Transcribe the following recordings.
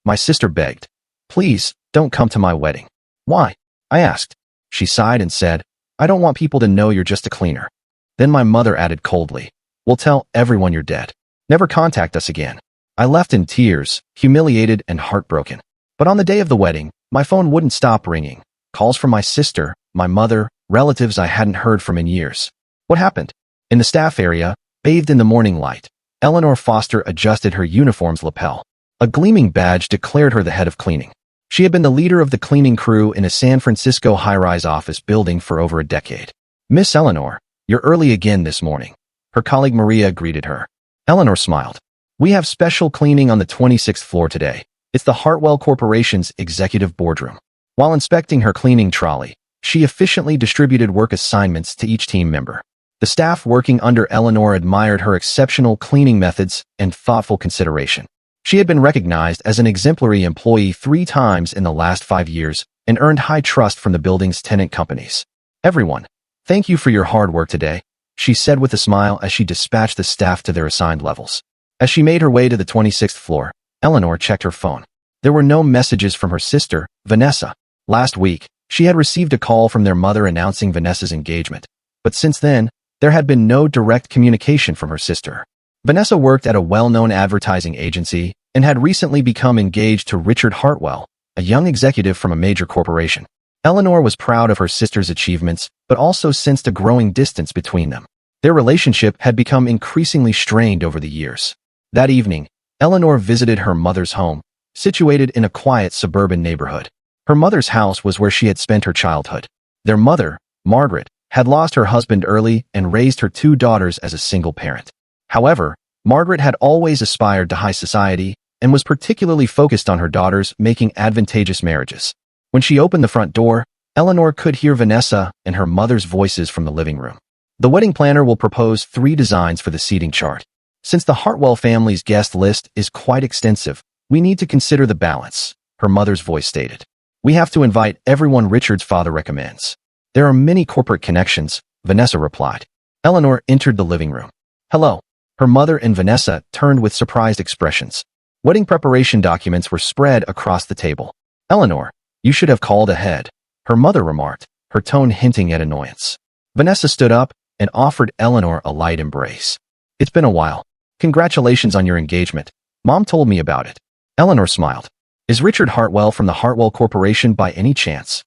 My sister begged. Please, don't come to my wedding. Why? I asked. She sighed and said, I don't want people to know you're just a cleaner. Then my mother added coldly, we'll tell everyone you're dead. Never contact us again. I left in tears, humiliated and heartbroken. But on the day of the wedding, my phone wouldn't stop ringing. Calls from my sister, my mother, relatives I hadn't heard from in years. What happened? In the staff area, bathed in the morning light, Eleanor Foster adjusted her uniform's lapel. A gleaming badge declared her the head of cleaning. She had been the leader of the cleaning crew in a San Francisco high-rise office building for over a decade. Miss Eleanor, you're early again this morning. Her colleague Maria greeted her. Eleanor smiled. We have special cleaning on the 26th floor today. It's the Hartwell Corporation's executive boardroom. While inspecting her cleaning trolley, she efficiently distributed work assignments to each team member. The staff working under Eleanor admired her exceptional cleaning methods and thoughtful consideration. She had been recognized as an exemplary employee 3 times in the last 5 years and earned high trust from the building's tenant companies. Everyone, thank you for your hard work today, she said with a smile as she dispatched the staff to their assigned levels. As she made her way to the 26th floor, Eleanor checked her phone. There were no messages from her sister, Vanessa. Last week, she had received a call from their mother announcing Vanessa's engagement. But since then, there had been no direct communication from her sister. Vanessa worked at a well-known advertising agency and had recently become engaged to Richard Hartwell, a young executive from a major corporation. Eleanor was proud of her sister's achievements, but also sensed a growing distance between them. Their relationship had become increasingly strained over the years. That evening, Eleanor visited her mother's home, situated in a quiet suburban neighborhood. Her mother's house was where she had spent her childhood. Their mother, Margaret, had lost her husband early and raised her 2 daughters as a single parent. However, Margaret had always aspired to high society and was particularly focused on her daughters making advantageous marriages. When she opened the front door, Eleanor could hear Vanessa and her mother's voices from the living room. The wedding planner will propose 3 designs for the seating chart. Since the Hartwell family's guest list is quite extensive, we need to consider the balance, her mother's voice stated. We have to invite everyone Richard's father recommends. There are many corporate connections, Vanessa replied. Eleanor entered the living room. Hello. Her mother and Vanessa turned with surprised expressions. Wedding preparation documents were spread across the table. Eleanor, you should have called ahead, her mother remarked, her tone hinting at annoyance. Vanessa stood up and offered Eleanor a light embrace. It's been a while. Congratulations on your engagement. Mom told me about it. Eleanor smiled. Is Richard Hartwell from the Hartwell Corporation by any chance?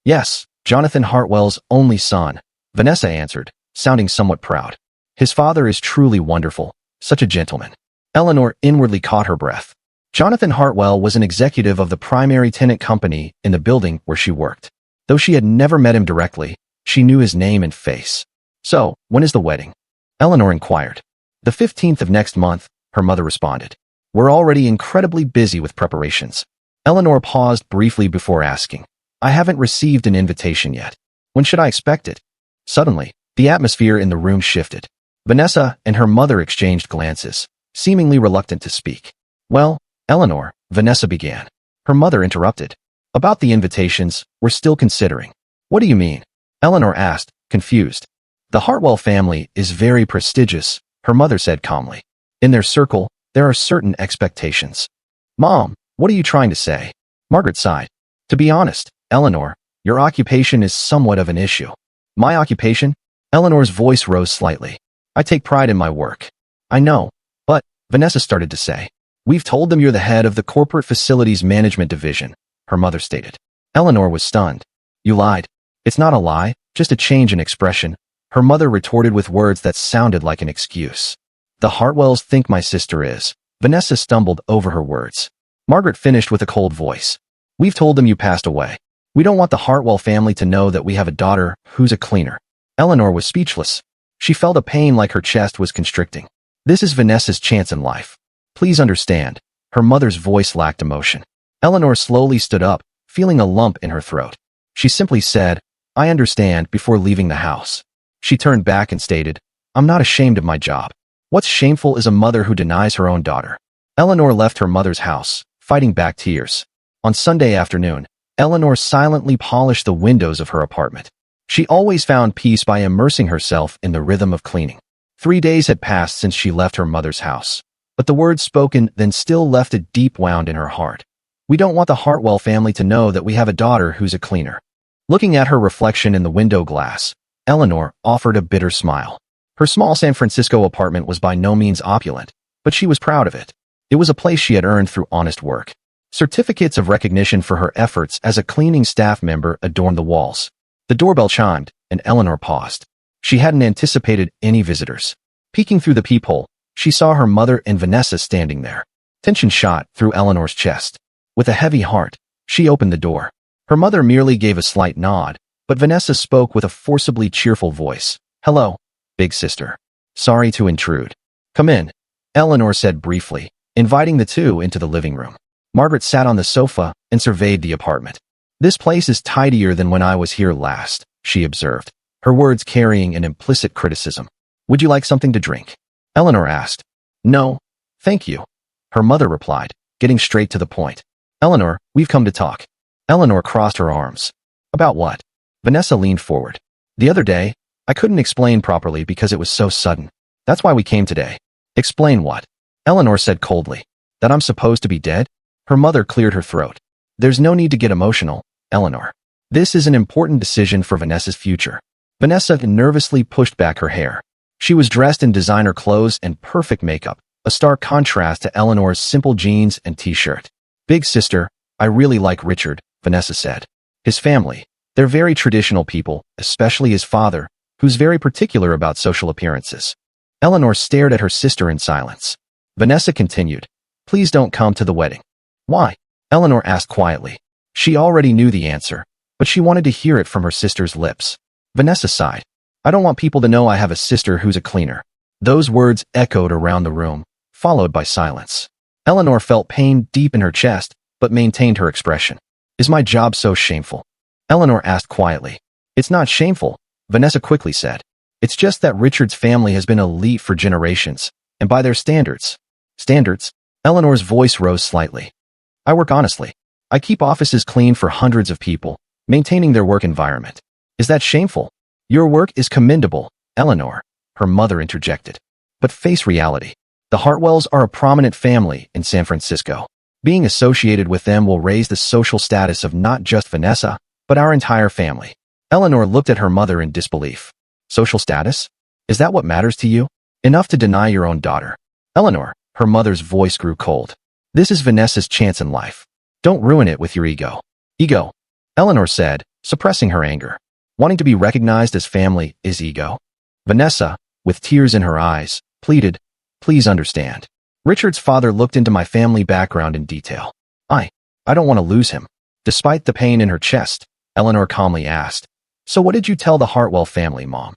Yes, Jonathan Hartwell's only son, Vanessa answered, sounding somewhat proud. His father is truly wonderful, such a gentleman. Eleanor inwardly caught her breath. Jonathan Hartwell was an executive of the primary tenant company in the building where she worked. Though she had never met him directly, she knew his name and face. So, when is the wedding? Eleanor inquired. The 15th of next month, her mother responded. We're already incredibly busy with preparations. Eleanor paused briefly before asking. I haven't received an invitation yet. When should I expect it? Suddenly, the atmosphere in the room shifted. Vanessa and her mother exchanged glances, seemingly reluctant to speak. Well, Eleanor, Vanessa began. Her mother interrupted. About the invitations, we're still considering. What do you mean? Eleanor asked, confused. The Hartwell family is very prestigious, her mother said calmly. In their circle, there are certain expectations. Mom, what are you trying to say? Margaret sighed. To be honest, Eleanor, your occupation is somewhat of an issue. My occupation? Eleanor's voice rose slightly. I take pride in my work. I know, but, Vanessa started to say. We've told them you're the head of the Corporate Facilities Management Division, her mother stated. Eleanor was stunned. You lied. It's not a lie, just a change in expression, her mother retorted with words that sounded like an excuse. The Hartwells think my sister is. Vanessa stumbled over her words. Margaret finished with a cold voice. We've told them you passed away. We don't want the Hartwell family to know that we have a daughter who's a cleaner. Eleanor was speechless. She felt a pain like her chest was constricting. This is Vanessa's chance in life. Please understand. Her mother's voice lacked emotion. Eleanor slowly stood up, feeling a lump in her throat. She simply said, I understand, before leaving the house. She turned back and stated, I'm not ashamed of my job. What's shameful is a mother who denies her own daughter. Eleanor left her mother's house, fighting back tears. On Sunday afternoon, Eleanor silently polished the windows of her apartment. She always found peace by immersing herself in the rhythm of cleaning. 3 days had passed since she left her mother's house, but the words spoken then still left a deep wound in her heart. We don't want the Hartwell family to know that we have a daughter who's a cleaner. Looking at her reflection in the window glass, Eleanor offered a bitter smile. Her small San Francisco apartment was by no means opulent, but she was proud of it. It was a place she had earned through honest work. Certificates of recognition for her efforts as a cleaning staff member adorned the walls. The doorbell chimed, and Eleanor paused. She hadn't anticipated any visitors. Peeking through the peephole, she saw her mother and Vanessa standing there. Tension shot through Eleanor's chest. With a heavy heart, she opened the door. Her mother merely gave a slight nod, but Vanessa spoke with a forcibly cheerful voice. "Hello, big sister. Sorry to intrude." "Come in," Eleanor said briefly, inviting the two into the living room. Margaret sat on the sofa and surveyed the apartment. "This place is tidier than when I was here last," she observed, her words carrying an implicit criticism. "Would you like something to drink?" Eleanor asked. "No, thank you," her mother replied, getting straight to the point. "Eleanor, we've come to talk." Eleanor crossed her arms. "About what?" Vanessa leaned forward. "The other day, I couldn't explain properly because it was so sudden. That's why we came today." "Explain what?" Eleanor said coldly. "That I'm supposed to be dead?" Her mother cleared her throat. "There's no need to get emotional, Eleanor. This is an important decision for Vanessa's future." Vanessa nervously pushed back her hair. She was dressed in designer clothes and perfect makeup, a stark contrast to Eleanor's simple jeans and t-shirt. "Big sister, I really like Richard," Vanessa said. "His family, they're very traditional people, especially his father, who's very particular about social appearances." Eleanor stared at her sister in silence. Vanessa continued, "Please don't come to the wedding." "Why?" Eleanor asked quietly. She already knew the answer, but she wanted to hear it from her sister's lips. Vanessa sighed. "I don't want people to know I have a sister who's a cleaner." Those words echoed around the room, followed by silence. Eleanor felt pain deep in her chest, but maintained her expression. "Is my job so shameful?" Eleanor asked quietly. "It's not shameful," Vanessa quickly said. "It's just that Richard's family has been elite for generations, and by their standards." "Standards?" Eleanor's voice rose slightly. "I work honestly. I keep offices clean for hundreds of people, maintaining their work environment. Is that shameful?" "Your work is commendable, Eleanor," her mother interjected. "But face reality. The Hartwells are a prominent family in San Francisco. Being associated with them will raise the social status of not just Vanessa, but our entire family." Eleanor looked at her mother in disbelief. "Social status? Is that what matters to you? Enough to deny your own daughter?" "Eleanor," her mother's voice grew cold. "This is Vanessa's chance in life. Don't ruin it with your ego." "Ego," Eleanor said, suppressing her anger. "Wanting to be recognized as family is ego?" Vanessa, with tears in her eyes, pleaded, "Please understand. Richard's father looked into my family background in detail. I don't want to lose him." Despite the pain in her chest, Eleanor calmly asked, "So what did you tell the Hartwell family, Mom?"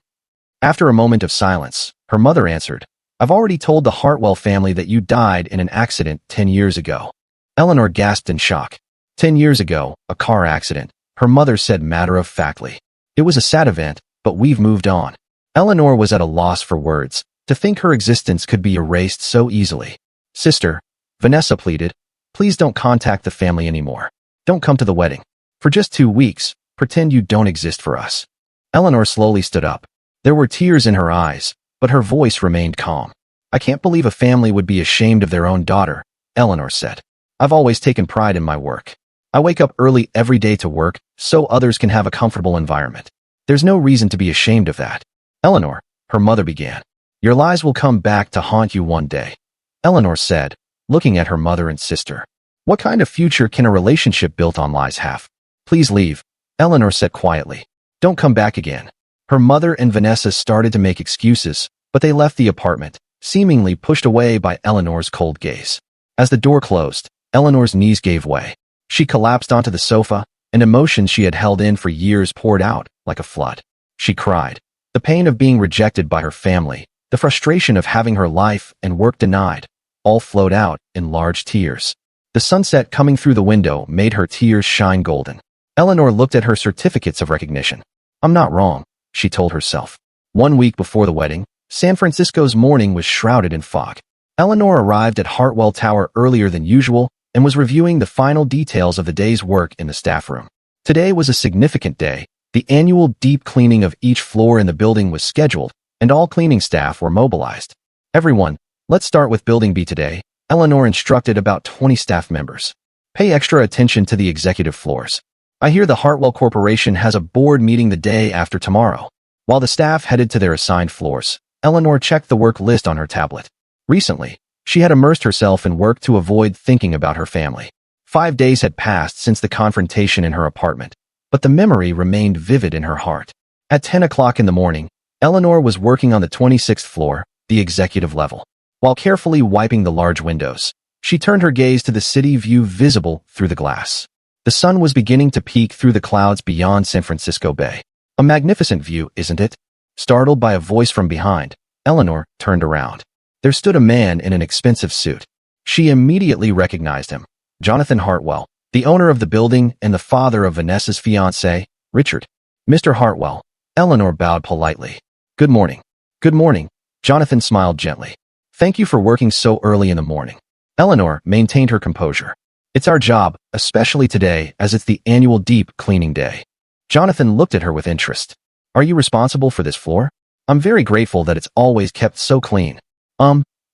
After a moment of silence, her mother answered, "I've already told the Hartwell family that you died in an accident 10 years ago." Eleanor gasped in shock. 10 years ago, a car accident," her mother said matter-of-factly. "It was a sad event, but we've moved on." Eleanor was at a loss for words. To think her existence could be erased so easily. "Sister," Vanessa pleaded, "please don't contact the family anymore. Don't come to the wedding. For just 2 weeks, pretend you don't exist for us." Eleanor slowly stood up. There were tears in her eyes, but her voice remained calm. "I can't believe a family would be ashamed of their own daughter," Eleanor said. "I've always taken pride in my work. I wake up early every day to work so others can have a comfortable environment. There's no reason to be ashamed of that." "Eleanor," her mother began. "Your lies will come back to haunt you one day," Eleanor said, looking at her mother and sister. "What kind of future can a relationship built on lies have?" "Please leave," Eleanor said quietly. "Don't come back again." Her mother and Vanessa started to make excuses, but they left the apartment, seemingly pushed away by Eleanor's cold gaze. As the door closed, Eleanor's knees gave way. She collapsed onto the sofa, and emotions she had held in for years poured out like a flood. She cried. The pain of being rejected by her family, the frustration of having her life and work denied, all flowed out in large tears. The sunset coming through the window made her tears shine golden. Eleanor looked at her certificates of recognition. "I'm not wrong," she told herself. 1 week before the wedding, San Francisco's morning was shrouded in fog. Eleanor arrived at Hartwell Tower earlier than usual and was reviewing the final details of the day's work in the staff room. Today was a significant day. The annual deep cleaning of each floor in the building was scheduled, and all cleaning staff were mobilized. "Everyone, let's start with Building B today," Eleanor instructed about 20 staff members. Pay extra attention to the executive floors. I hear the Hartwell Corporation has a board meeting the day after tomorrow. While the staff headed to their assigned floors, Eleanor checked the work list on her tablet. Recently, she had immersed herself in work to avoid thinking about her family. 5 days had passed since the confrontation in her apartment, but the memory remained vivid in her heart. At 10 o'clock in the morning, Eleanor was working on the 26th floor, the executive level. While carefully wiping the large windows, she turned her gaze to the city view visible through the glass. The sun was beginning to peek through the clouds beyond San Francisco Bay. A magnificent view, isn't it? Startled by a voice from behind, Eleanor turned around. There stood a man in an expensive suit. She immediately recognized him. Jonathan Hartwell, the owner of the building and the father of Vanessa's fiancé, Richard. Mr. Hartwell. Eleanor bowed politely. Good morning. Good morning. Jonathan smiled gently. Thank you for working so early in the morning. Eleanor maintained her composure. It's our job, especially today as it's the annual deep cleaning day. Jonathan looked at her with interest. Are you responsible for this floor? I'm very grateful that it's always kept so clean.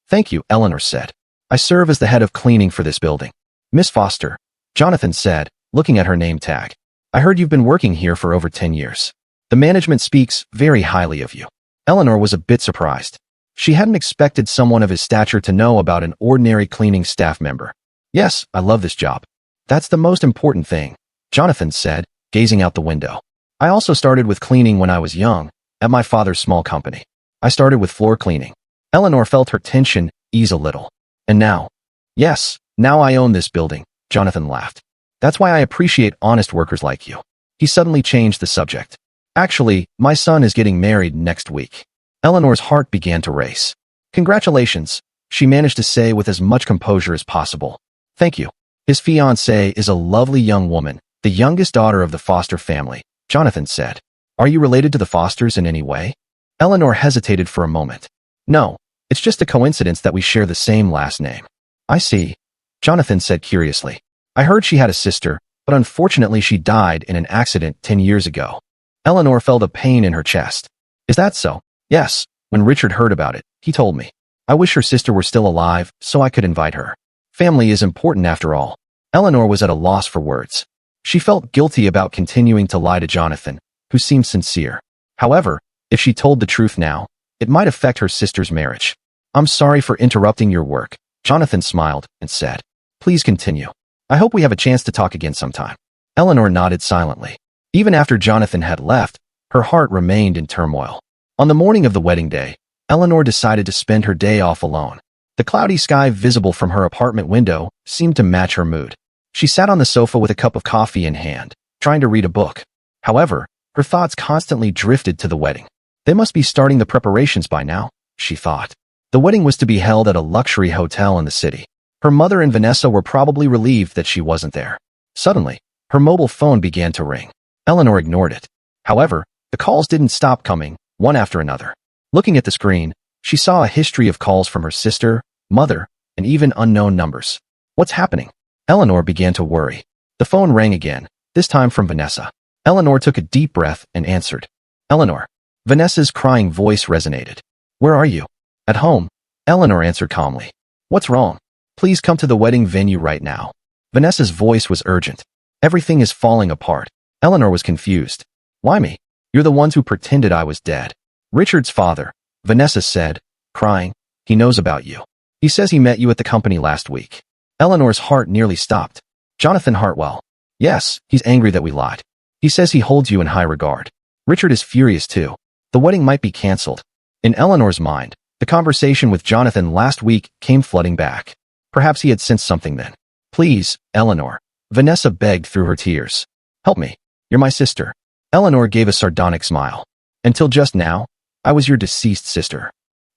Thank you, Eleanor said. I serve as the head of cleaning for this building. Miss Foster, Jonathan said, looking at her name tag. I heard you've been working here for over 10 years. The management speaks very highly of you. Eleanor was a bit surprised. She hadn't expected someone of his stature to know about an ordinary cleaning staff member. Yes, I love this job. That's the most important thing, Jonathan said, gazing out the window. I also started with cleaning when I was young, at my father's small company. I started with floor cleaning. Eleanor felt her tension ease a little. And now? Yes, now I own this building, Jonathan laughed. That's why I appreciate honest workers like you. He suddenly changed the subject. Actually, my son is getting married next week. Eleanor's heart began to race. Congratulations, she managed to say with as much composure as possible. Thank you. His fiancée is a lovely young woman, the youngest daughter of the Foster family, Jonathan said. Are you related to the Fosters in any way? Eleanor hesitated for a moment. No, it's just a coincidence that we share the same last name. I see, Jonathan said curiously. I heard she had a sister, but unfortunately she died in an accident 10 years ago. Eleanor felt a pain in her chest. Is that so? Yes, when Richard heard about it, he told me. I wish her sister were still alive so I could invite her. Family is important after all. Eleanor was at a loss for words. She felt guilty about continuing to lie to Jonathan, who seemed sincere. However, if she told the truth now, it might affect her sister's marriage. I'm sorry for interrupting your work, Jonathan smiled and said. Please continue. I hope we have a chance to talk again sometime. Eleanor nodded silently. Even after Jonathan had left, her heart remained in turmoil. On the morning of the wedding day, Eleanor decided to spend her day off alone. The cloudy sky visible from her apartment window seemed to match her mood. She sat on the sofa with a cup of coffee in hand, trying to read a book. However, her thoughts constantly drifted to the wedding. They must be starting the preparations by now, she thought. The wedding was to be held at a luxury hotel in the city. Her mother and Vanessa were probably relieved that she wasn't there. Suddenly, her mobile phone began to ring. Eleanor ignored it. However, the calls didn't stop coming, one after another. Looking at the screen, she saw a history of calls from her sister, mother, and even unknown numbers. What's happening? Eleanor began to worry. The phone rang again, this time from Vanessa. Eleanor took a deep breath and answered. Eleanor. Vanessa's crying voice resonated. Where are you? At home, Eleanor answered calmly. What's wrong? Please come to the wedding venue right now. Vanessa's voice was urgent. Everything is falling apart. Eleanor was confused. Why me? You're the ones who pretended I was dead. Richard's father, Vanessa said, crying. He knows about you. He says he met you at the company last week. Eleanor's heart nearly stopped. Jonathan Hartwell. Yes, he's angry that we lied. He says he holds you in high regard. Richard is furious too. The wedding might be canceled. In Eleanor's mind, the conversation with Jonathan last week came flooding back. Perhaps he had sensed something then. Please, Eleanor. Vanessa begged through her tears. Help me. You're my sister. Eleanor gave a sardonic smile. Until just now, I was your deceased sister.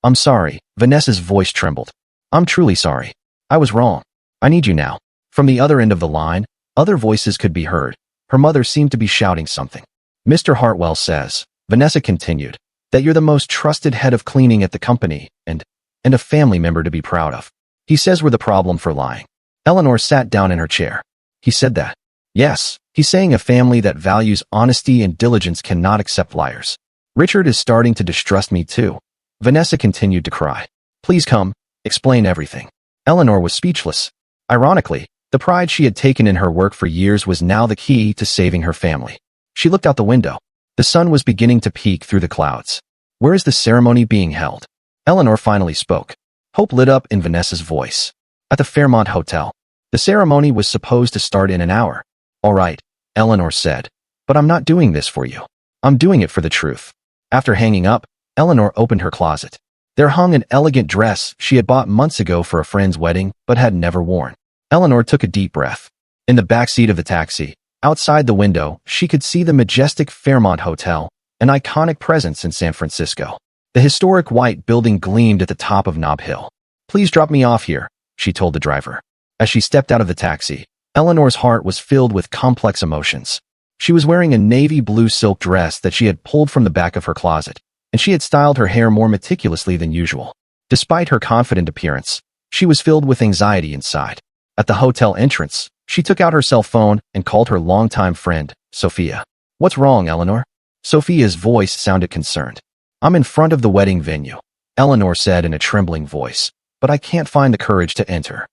I'm sorry. Vanessa's voice trembled. I'm truly sorry. I was wrong. I need you now. From the other end of the line, other voices could be heard. Her mother seemed to be shouting something. Mr. Hartwell says, Vanessa continued, that you're the most trusted head of cleaning at the company and a family member to be proud of. He says we're the problem for lying. Eleanor sat down in her chair. He said that. Yes, he's saying a family that values honesty and diligence cannot accept liars. Richard is starting to distrust me too. Vanessa continued to cry. Please come, explain everything. Eleanor was speechless. Ironically, the The pride she had taken in her work for years was now the key to saving her family. She looked out the window. The sun was beginning to peek through the clouds. Where is the ceremony being held? Eleanor finally spoke. Hope lit up in Vanessa's voice. At the Fairmont Hotel. The ceremony was supposed to start in an hour. All right, Eleanor said. But I'm not doing this for you. I'm doing it for the truth. After hanging up, Eleanor opened her closet. There hung an elegant dress she had bought months ago for a friend's wedding but had never worn. Eleanor took a deep breath. In the back seat of the taxi, outside the window, she could see the majestic Fairmont Hotel, an iconic presence in San Francisco. The historic white building gleamed at the top of Nob Hill. Please drop me off here, she told the driver. As she stepped out of the taxi, Eleanor's heart was filled with complex emotions. She was wearing a navy blue silk dress that she had pulled from the back of her closet, and she had styled her hair more meticulously than usual. Despite her confident appearance, she was filled with anxiety inside. At the hotel entrance, she took out her cell phone and called her longtime friend, Sophia. What's wrong, Eleanor? Sophia's voice sounded concerned. I'm in front of the wedding venue, Eleanor said in a trembling voice, but I can't find the courage to enter.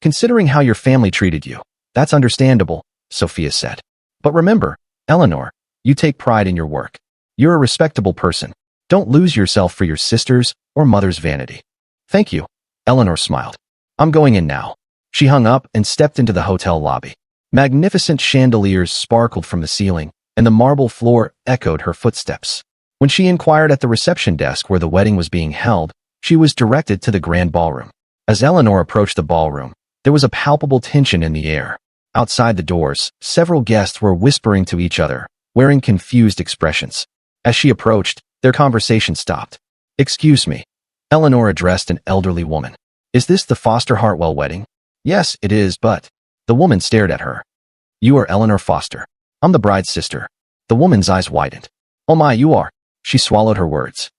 Considering how your family treated you, that's understandable, Sophia said. But remember, Eleanor, you take pride in your work. You're a respectable person. Don't lose yourself for your sister's or mother's vanity. Thank you, Eleanor smiled. I'm going in now. She hung up and stepped into the hotel lobby. Magnificent chandeliers sparkled from the ceiling, and the marble floor echoed her footsteps. When she inquired at the reception desk where the wedding was being held, she was directed to the grand ballroom. As Eleanor approached the ballroom, there was a palpable tension in the air. Outside the doors, several guests were whispering to each other, wearing confused expressions. As she approached, their conversation stopped. Excuse me, Eleanor addressed an elderly woman. Is this the Foster Hartwell wedding? Yes, it is, but... The woman stared at her. You are Eleanor Foster. I'm the bride's sister. The woman's eyes widened. Oh my, you are. She swallowed her words.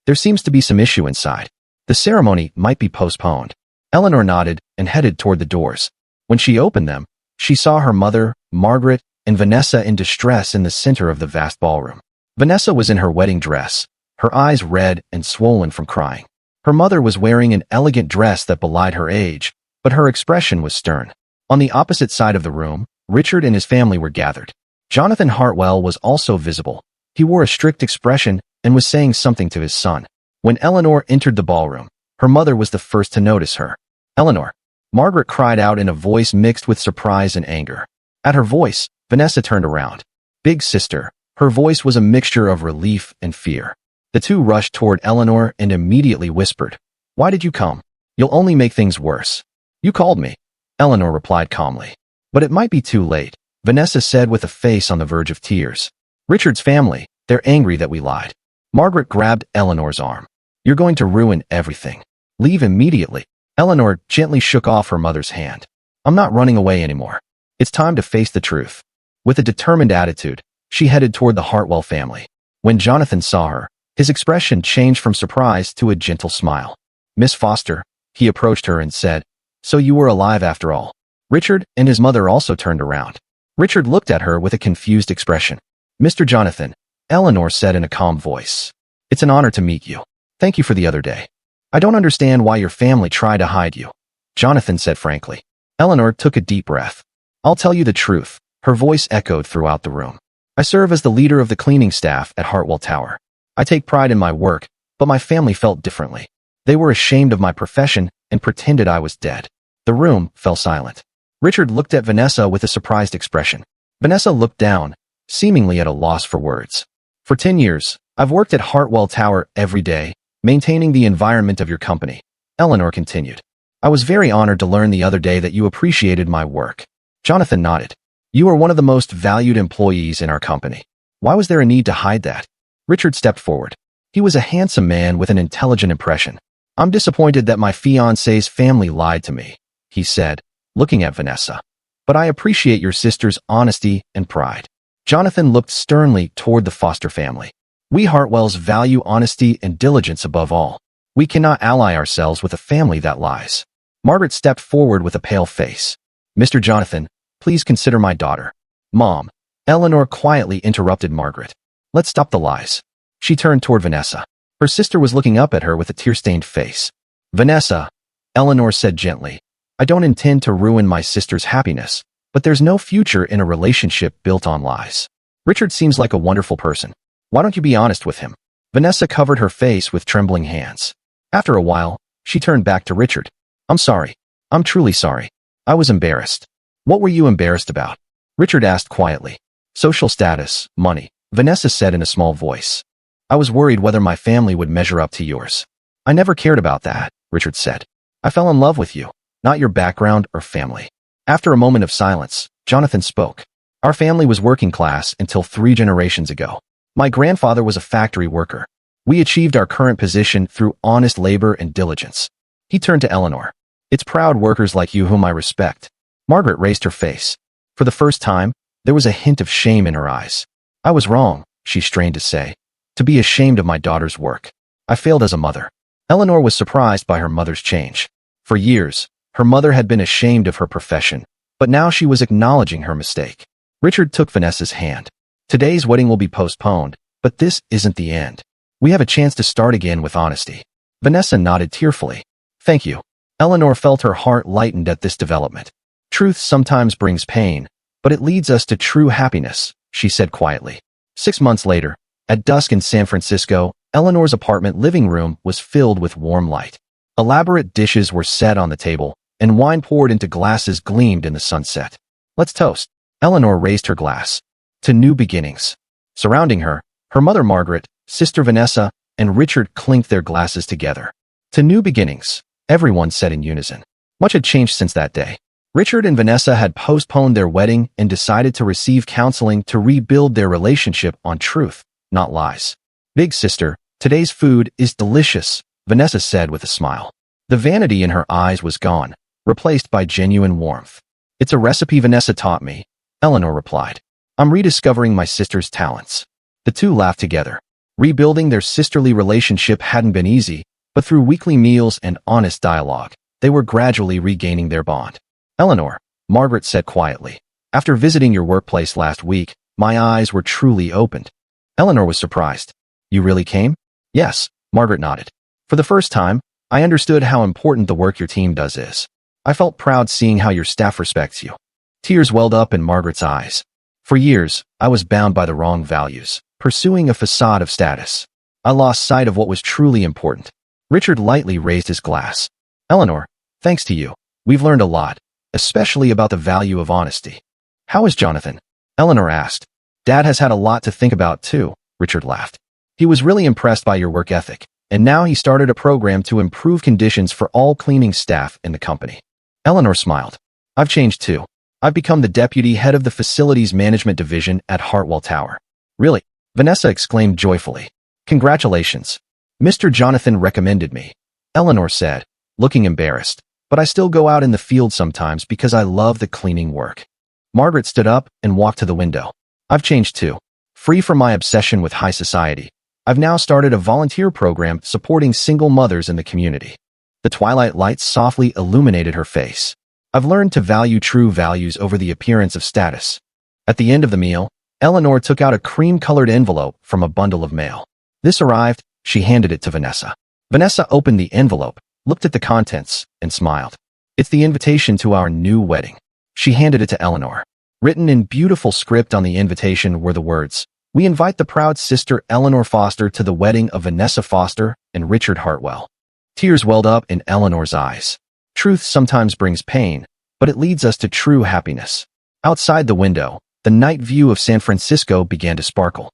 There seems to be some issue inside. The ceremony might be postponed. Eleanor nodded and headed toward the doors. When she opened them, she saw her mother, Margaret, and Vanessa in distress in the center of the vast ballroom. Vanessa was in her wedding dress, her eyes red and swollen from crying. Her mother was wearing an elegant dress that belied her age, but her expression was stern. On the opposite side of the room, Richard and his family were gathered. Jonathan Hartwell was also visible. He wore a strict expression and was saying something to his son. When Eleanor entered the ballroom, her mother was the first to notice her. Eleanor, Margaret cried out in a voice mixed with surprise and anger. At her voice, Vanessa turned around. Big sister. Her voice was a mixture of relief and fear. The two rushed toward Eleanor and immediately whispered, Why did you come? You'll only make things worse. You called me, Eleanor replied calmly. But it might be too late, Vanessa said with a face on the verge of tears. Richard's family, they're angry that we lied. Margaret grabbed Eleanor's arm. You're going to ruin everything. Leave immediately. Eleanor gently shook off her mother's hand. I'm not running away anymore. It's time to face the truth. With a determined attitude, she headed toward the Hartwell family. When Jonathan saw her, his expression changed from surprise to a gentle smile. Miss Foster, he approached her and said, So you were alive after all. Richard and his mother also turned around. Richard looked at her with a confused expression. Mr. Jonathan, Eleanor said in a calm voice. It's an honor to meet you. Thank you for the other day. I don't understand why your family tried to hide you, Jonathan said frankly. Eleanor took a deep breath. I'll tell you the truth, her voice echoed throughout the room. I serve as the leader of the cleaning staff at Hartwell Tower. I take pride in my work, but my family felt differently. They were ashamed of my profession and pretended I was dead. The room fell silent. Richard looked at Vanessa with a surprised expression. Vanessa looked down, seemingly at a loss for words. For 10 years, I've worked at Hartwell Tower every day, maintaining the environment of your company, Eleanor continued. I was very honored to learn the other day that you appreciated my work. Jonathan nodded. You are one of the most valued employees in our company. Why was there a need to hide that? Richard stepped forward. He was a handsome man with an intelligent impression. I'm disappointed that my fiancé's family lied to me, he said, looking at Vanessa. But I appreciate your sister's honesty and pride. Jonathan looked sternly toward the Foster family. We Hartwells value honesty and diligence above all. We cannot ally ourselves with a family that lies. Margaret stepped forward with a pale face. Mr. Jonathan, please consider my daughter. Mom. Eleanor quietly interrupted Margaret. Let's stop the lies. She turned toward Vanessa. Her sister was looking up at her with a tear-stained face. Vanessa, Eleanor said gently, I don't intend to ruin my sister's happiness, but there's no future in a relationship built on lies. Richard seems like a wonderful person. Why don't you be honest with him? Vanessa covered her face with trembling hands. After a while, she turned back to Richard. I'm sorry. I'm truly sorry. I was embarrassed. What were you embarrassed about? Richard asked quietly. Social status, money, Vanessa said in a small voice. I was worried whether my family would measure up to yours. I never cared about that, Richard said. I fell in love with you, not your background or family. After a moment of silence, Jonathan spoke. Our family was working class until 3 generations ago. My grandfather was a factory worker. We achieved our current position through honest labor and diligence. He turned to Eleanor. It's proud workers like you whom I respect. Margaret raised her face. For the first time, there was a hint of shame in her eyes. I was wrong, she strained to say. To be ashamed of my daughter's work. I failed as a mother. Eleanor was surprised by her mother's change. For years, her mother had been ashamed of her profession, but now she was acknowledging her mistake. Richard took Vanessa's hand. Today's wedding will be postponed, but this isn't the end. We have a chance to start again with honesty. Vanessa nodded tearfully. Thank you. Eleanor felt her heart lightened at this development. Truth sometimes brings pain, but it leads us to true happiness, she said quietly. 6 months later, at dusk in San Francisco, Eleanor's apartment living room was filled with warm light. Elaborate dishes were set on the table, and wine poured into glasses gleamed in the sunset. Let's toast. Eleanor raised her glass. To new beginnings. Surrounding her, her mother Margaret, sister Vanessa, and Richard clinked their glasses together. To new beginnings, everyone said in unison. Much had changed since that day. Richard and Vanessa had postponed their wedding and decided to receive counseling to rebuild their relationship on truth, not lies. Big sister, today's food is delicious, Vanessa said with a smile. The vanity in her eyes was gone, replaced by genuine warmth. It's a recipe Vanessa taught me, Eleanor replied. I'm rediscovering my sister's talents. The two laughed together. Rebuilding their sisterly relationship hadn't been easy, but through weekly meals and honest dialogue, they were gradually regaining their bond. Eleanor, Margaret said quietly, after visiting your workplace last week, my eyes were truly opened. Eleanor was surprised. You really came? Yes, Margaret nodded. For the first time, I understood how important the work your team does is. I felt proud seeing how your staff respects you. Tears welled up in Margaret's eyes. For years, I was bound by the wrong values, pursuing a facade of status. I lost sight of what was truly important. Richard lightly raised his glass. Eleanor, thanks to you, we've learned a lot, especially about the value of honesty. How is Jonathan? Eleanor asked. Dad has had a lot to think about too, Richard laughed. He was really impressed by your work ethic, and now he started a program to improve conditions for all cleaning staff in the company. Eleanor smiled. I've changed too. I've become the deputy head of the facilities management division at Hartwell Tower. Really? Vanessa exclaimed joyfully. Congratulations. Mr. Jonathan recommended me, Eleanor said, looking embarrassed, but I still go out in the field sometimes because I love the cleaning work. Margaret stood up and walked to the window. I've changed too. Free from my obsession with high society, I've now started a volunteer program supporting single mothers in the community. The twilight lights softly illuminated her face. I've learned to value true values over the appearance of status. At the end of the meal, Eleanor took out a cream-colored envelope from a bundle of mail. This arrived, she handed it to Vanessa. Vanessa opened the envelope, looked at the contents, and smiled. It's the invitation to our new wedding. She handed it to Eleanor. Written in beautiful script on the invitation were the words, we invite the proud sister Eleanor Foster to the wedding of Vanessa Foster and Richard Hartwell. Tears welled up in Eleanor's eyes. Truth sometimes brings pain, but it leads us to true happiness. Outside the window, the night view of San Francisco began to sparkle.